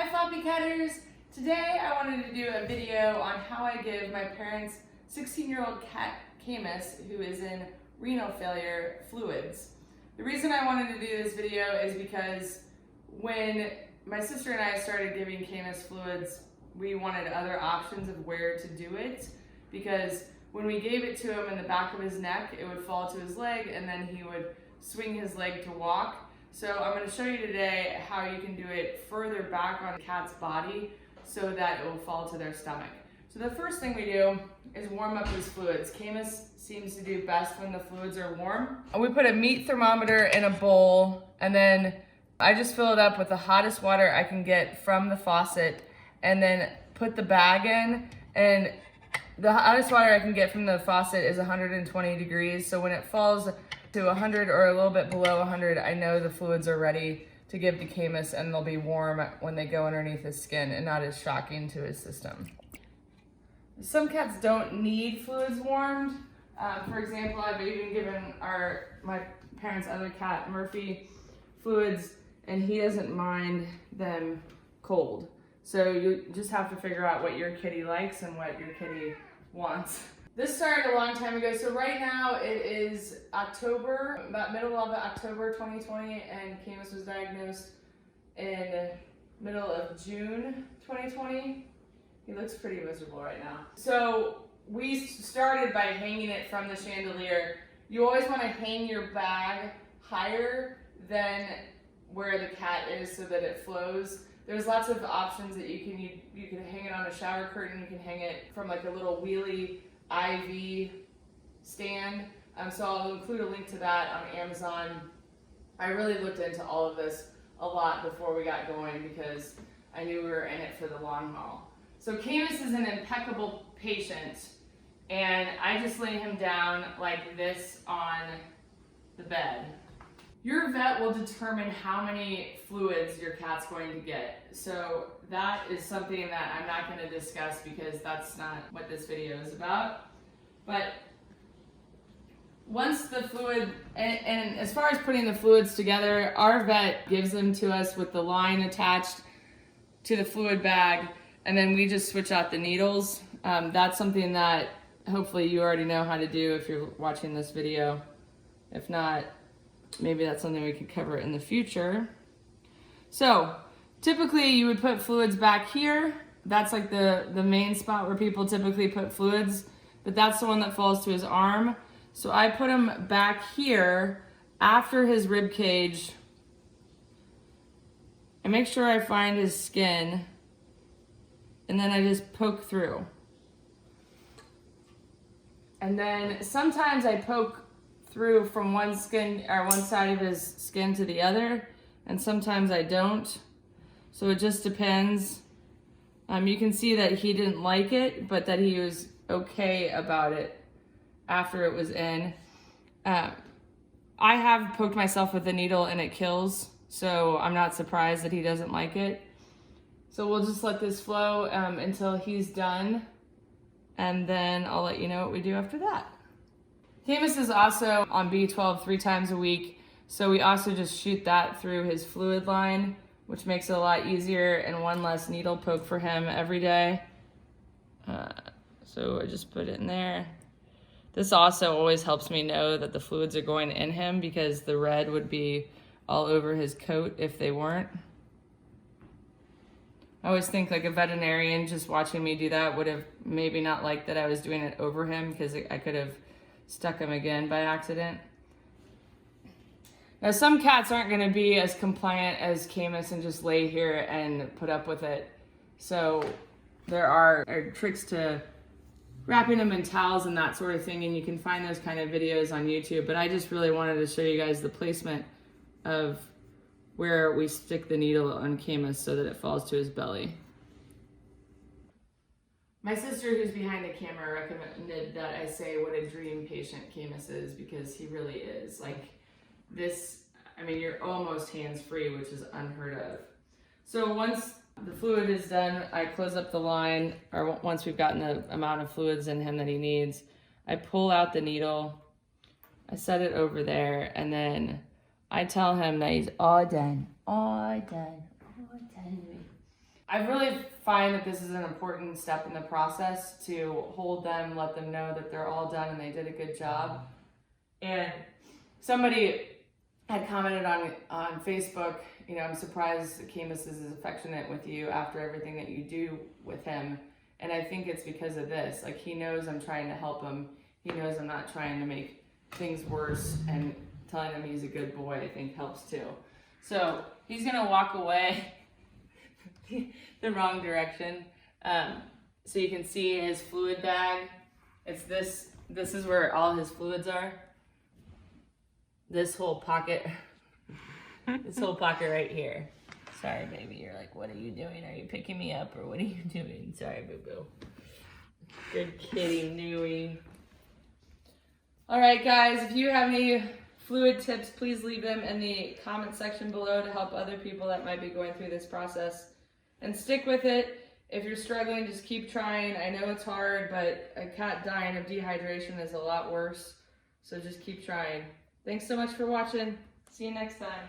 Hi Floppycatters! Today I wanted to do a video on how I give my parents' 16-year-old cat Caymus, who is in renal failure, fluids. The reason I wanted to do this video is because when my sister and I started giving Caymus fluids, we wanted other options of where to do it, because when we gave it to him in the back of his neck, it would fall to his leg and then he would swing his leg to walk. So I'm going to show you today how you can do it further back on a cat's body so that it will fall to their stomach. So the first thing we do is warm up his fluids. Caymus seems to do best when the fluids are warm. We put a meat thermometer in a bowl, and then I just fill it up with the hottest water I can get from the faucet, and then put the bag in, and the hottest water I can get from the faucet is 120 degrees. So when it falls to 100 or a little bit below 100, I know the fluids are ready to give to Caymus, and they'll be warm when they go underneath his skin and not as shocking to his system. Some cats don't need fluids warmed. For example, I've even given my parents' other cat, Murphy, fluids, and he doesn't mind them cold. So you just have to figure out what your kitty likes and what your kitty wants. This started a long time ago, so right now it is October, about middle of October 2020, and Caymus was diagnosed in middle of June 2020. He looks pretty miserable right now. So we started by hanging it from the chandelier. You always want to hang your bag higher than where the cat is so that it flows. There's lots of options that you can hang it on a shower curtain, you can hang it from like a little wheelie IV stand. So I'll include a link to that on Amazon. I really looked into all of this a lot before we got going because I knew we were in it for the long haul. So Caymus is an impeccable patient, and I just lay him down like this on the bed. Your vet will determine how many fluids your cat's going to get. So that is something that I'm not going to discuss because that's not what this video is about. But once the fluid, and as far as putting the fluids together, our vet gives them to us with the line attached to the fluid bag, and then we just switch out the needles. That's something that hopefully you already know how to do if you're watching this video. If not, maybe that's something we could cover in the future. So typically you would put fluids back here. That's like the main spot where people typically put fluids, but that's the one that falls to his arm. So I put him back here after his rib cage. I make sure I find his skin, and then I just poke through. And then sometimes I poke through from one side of his skin to the other, and sometimes I don't. So it just depends. You can see that he didn't like it, but that he was okay about it after it was in. I have poked myself with a needle and it kills, so I'm not surprised that he doesn't like it. So we'll just let this flow until he's done, and then I'll let you know what we do after that. Caymus is also on B12 3 times a week, so we also just shoot that through his fluid line, which makes it a lot easier and one less needle poke for him every day. So I just put it in there. This also always helps me know that the fluids are going in him, because the red would be all over his coat if they weren't. I always think like a veterinarian just watching me do that would have maybe not liked that I was doing it over him, because I could have stuck him again by accident. Now some cats aren't going to be as compliant as Caymus and just lay here and put up with it. So there are tricks to wrapping them in towels and that sort of thing, and you can find those kind of videos on YouTube. But I just really wanted to show you guys the placement of where we stick the needle on Caymus so that it falls to his belly. My sister, who's behind the camera, recommended that I say what a dream patient Caymus is, because he really is. Like this, I mean, you're almost hands-free, which is unheard of. So once the fluid is done, I close up the line, or once we've gotten the amount of fluids in him that he needs, I pull out the needle, I set it over there, and then I tell him that he's all done. I really find that this is an important step in the process to hold them, let them know that they're all done and they did a good job. And somebody had commented on Facebook, you know, I'm surprised Caymus is as affectionate with you after everything that you do with him. And I think it's because of this. Like, he knows I'm trying to help him. He knows I'm not trying to make things worse, and telling him he's a good boy, I think, helps too. So he's gonna walk away the wrong direction. So you can see his fluid bag. It's this is where all his fluids are. This whole pocket, this whole pocket right here. Sorry, baby, you're like, what are you doing? Are you picking me up or what are you doing? Sorry, boo-boo. Good kitty, Nui. All right, guys, if you have any fluid tips, please leave them in the comment section below to help other people that might be going through this process. And stick with it. If you're struggling, just keep trying. I know it's hard, but a cat dying of dehydration is a lot worse. So just keep trying. Thanks so much for watching. See you next time.